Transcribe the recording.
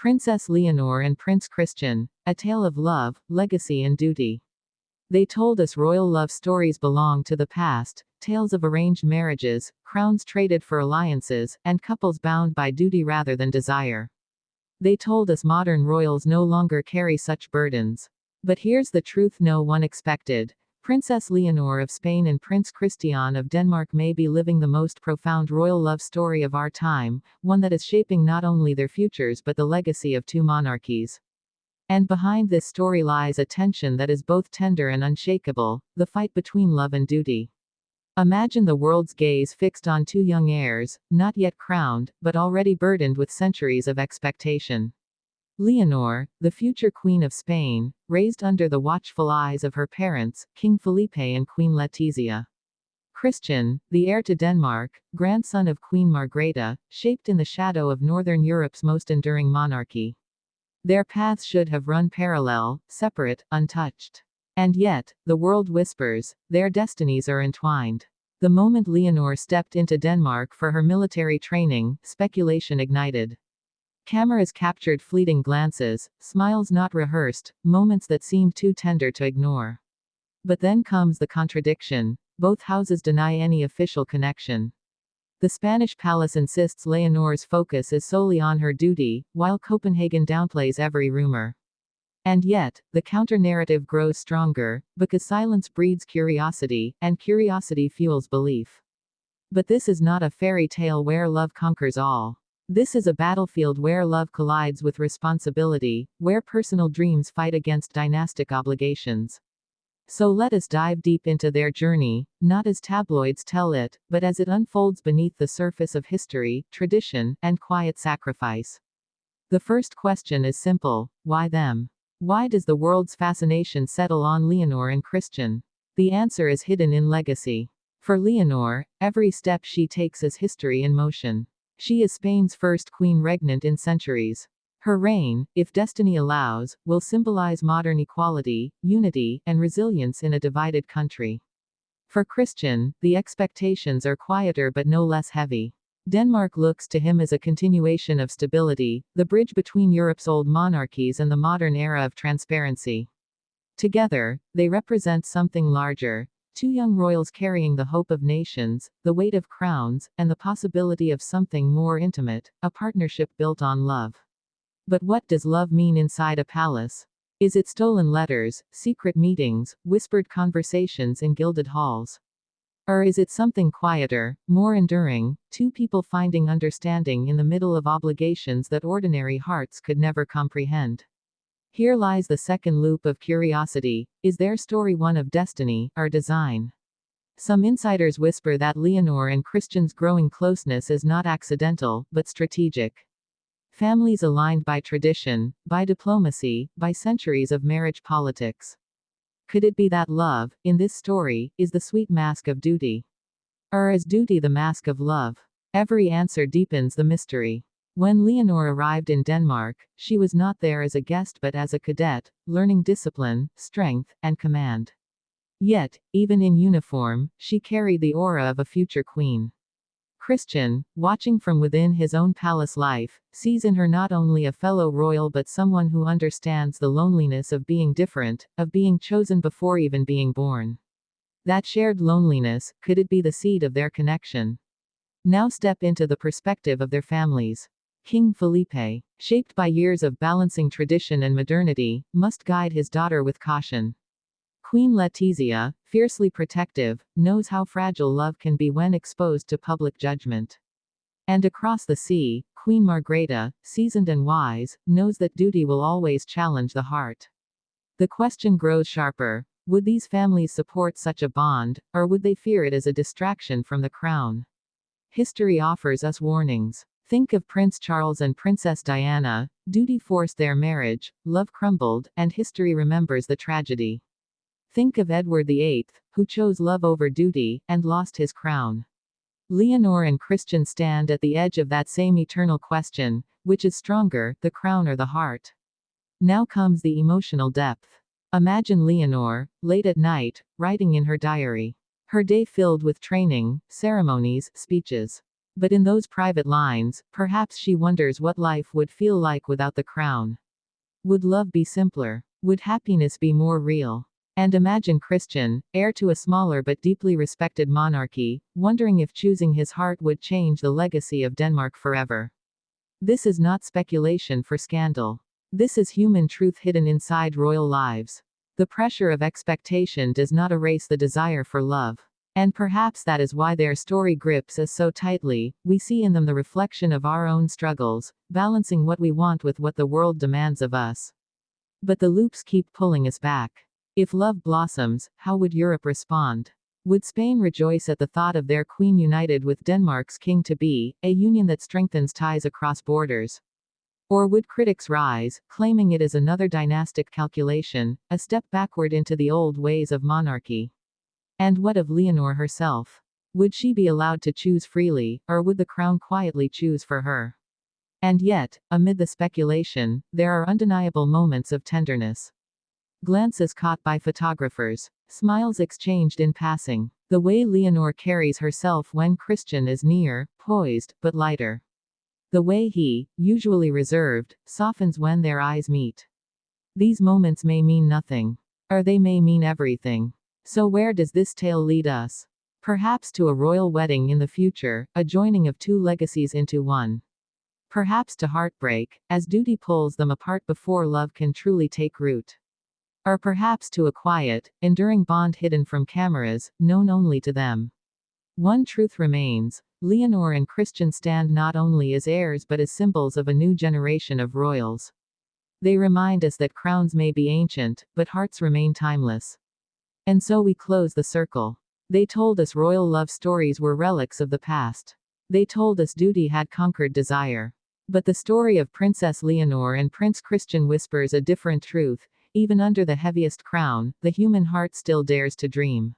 Princess Leonor and Prince Christian, a tale of love, legacy and duty. They told us royal love stories belong to the past, tales of arranged marriages, crowns traded for alliances, and couples bound by duty rather than desire. They told us modern royals no longer carry such burdens. But here's the truth no one expected. Princess Leonor of Spain and Prince Christian of Denmark may be living the most profound royal love story of our time, one that is shaping not only their futures but the legacy of two monarchies. And behind this story lies a tension that is both tender and unshakable, the fight between love and duty. Imagine the world's gaze fixed on two young heirs, not yet crowned, but already burdened with centuries of expectation. Leonor, the future Queen of Spain, raised under the watchful eyes of her parents, King Felipe and Queen Letizia. Christian, the heir to Denmark, grandson of Queen Margrethe, shaped in the shadow of Northern Europe's most enduring monarchy. Their paths should have run parallel, separate, untouched. And yet, the world whispers, their destinies are entwined. The moment Leonor stepped into Denmark for her military training, speculation ignited. Cameras captured fleeting glances, smiles not rehearsed, moments that seemed too tender to ignore. But then comes the contradiction. Both houses deny any official connection. The Spanish palace insists Leonor's focus is solely on her duty, while Copenhagen downplays every rumor. And yet, the counter-narrative grows stronger, because silence breeds curiosity, and curiosity fuels belief. But this is not a fairy tale where love conquers all. This is a battlefield where love collides with responsibility, where personal dreams fight against dynastic obligations. So let us dive deep into their journey, not as tabloids tell it, but as it unfolds beneath the surface of history, tradition, and quiet sacrifice. The first question is simple: why them? Why does the world's fascination settle on Leonor and Christian? The answer is hidden in legacy. For Leonor, every step she takes is history in motion. She is Spain's first queen regnant in centuries. Her reign, if destiny allows, will symbolize modern equality, unity, and resilience in a divided country. For Christian, the expectations are quieter but no less heavy. Denmark looks to him as a continuation of stability, the bridge between Europe's old monarchies and the modern era of transparency. Together, they represent something larger. Two young royals carrying the hope of nations, the weight of crowns, and the possibility of something more intimate, a partnership built on love. But what does love mean inside a palace? Is it stolen letters, secret meetings, whispered conversations in gilded halls? Or is it something quieter, more enduring, two people finding understanding in the middle of obligations that ordinary hearts could never comprehend? Here lies the second loop of curiosity. Is their story one of destiny, or design? Some insiders whisper that Leonor and Christian's growing closeness is not accidental, but strategic. Families aligned by tradition, by diplomacy, by centuries of marriage politics. Could it be that love, in this story, is the sweet mask of duty? Or is duty the mask of love? Every answer deepens the mystery. When Leonor arrived in Denmark, she was not there as a guest but as a cadet, learning discipline, strength, and command. Yet, even in uniform, she carried the aura of a future queen. Christian, watching from within his own palace life, sees in her not only a fellow royal but someone who understands the loneliness of being different, of being chosen before even being born. That shared loneliness, could it be the seed of their connection? Now step into the perspective of their families. King Felipe, shaped by years of balancing tradition and modernity, must guide his daughter with caution. Queen Letizia, fiercely protective, knows how fragile love can be when exposed to public judgment. And across the sea, Queen Margrethe, seasoned and wise, knows that duty will always challenge the heart. The question grows sharper: would these families support such a bond, or would they fear it as a distraction from the crown? History offers us warnings. Think of Prince Charles and Princess Diana. Duty forced their marriage, love crumbled, and history remembers the tragedy. Think of Edward VIII, who chose love over duty, and lost his crown. Leonor and Christian stand at the edge of that same eternal question: which is stronger, the crown or the heart? Now comes the emotional depth. Imagine Leonor, late at night, writing in her diary. Her day filled with training, ceremonies, speeches. But in those private lines, perhaps she wonders what life would feel like without the crown. Would love be simpler? Would happiness be more real? And imagine Christian, heir to a smaller but deeply respected monarchy, wondering if choosing his heart would change the legacy of Denmark forever. This is not speculation for scandal. This is human truth hidden inside royal lives. The pressure of expectation does not erase the desire for love. And perhaps that is why their story grips us so tightly. We see in them the reflection of our own struggles, balancing what we want with what the world demands of us. But the loops keep pulling us back. If love blossoms, how would Europe respond? Would Spain rejoice at the thought of their queen united with Denmark's king-to-be, a union that strengthens ties across borders? Or would critics rise, claiming it is another dynastic calculation, a step backward into the old ways of monarchy? And what of Leonor herself? Would she be allowed to choose freely, or would the crown quietly choose for her? And yet, amid the speculation, there are undeniable moments of tenderness. Glances caught by photographers. Smiles exchanged in passing. The way Leonor carries herself when Christian is near, poised, but lighter. The way he, usually reserved, softens when their eyes meet. These moments may mean nothing. Or they may mean everything. So where does this tale lead us? Perhaps to a royal wedding in the future, a joining of two legacies into one. Perhaps to heartbreak, as duty pulls them apart before love can truly take root. Or perhaps to a quiet, enduring bond hidden from cameras, known only to them. One truth remains: Leonor and Christian stand not only as heirs but as symbols of a new generation of royals. They remind us that crowns may be ancient, but hearts remain timeless. And so we close the circle. They told us royal love stories were relics of the past. They told us duty had conquered desire. But the story of Princess Leonor and Prince Christian whispers a different truth. Even under the heaviest crown, the human heart still dares to dream.